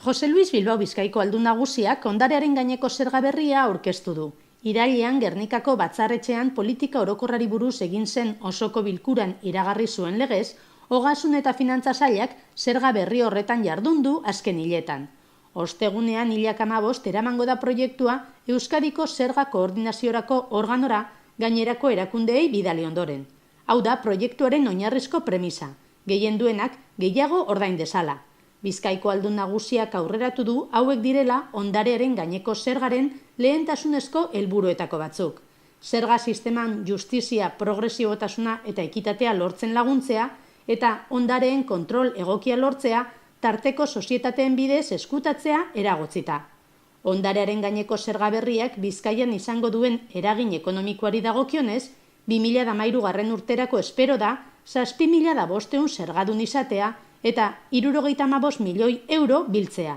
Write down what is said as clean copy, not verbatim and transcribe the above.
Jose Luis Bilbao Bizkaiko aldun nagusiak ondarearen gaineko zerga berria aurkeztu du. Irailean Gernikako batzarretxean politika orokorrari buruz egin zen osoko bilkuran iragarri zuen legez, Ogasun eta Finantza Sailak zerga berri horretan jardun du azken hiletan. Ostegunean 2015 eramango da proiektua Euskadiko zerga koordinaziorako organora gainerako erakundeei bidali ondoren. Hau da proiektuaren oinarrizko premisa, gehien duenak gehiago ordain dezala. Bizkaiko aldun nagusiak aurreratu du hauek direla ondarearen gaineko zergaren lehentasunezko helburuetako batzuk. Zerga sisteman justizia, progresibotasuna eta ekitatea lortzen laguntzea eta ondareen kontrol egokia lortzea tarteko sozietateen bidez eskutatzea eragotzita. Ondarearen gaineko zerga berriak Bizkaian izango duen eragin ekonomikoari dagokionez, 2013 urterako espero da 7.500 zergadun izatea eta 75 milioi euro biltzea.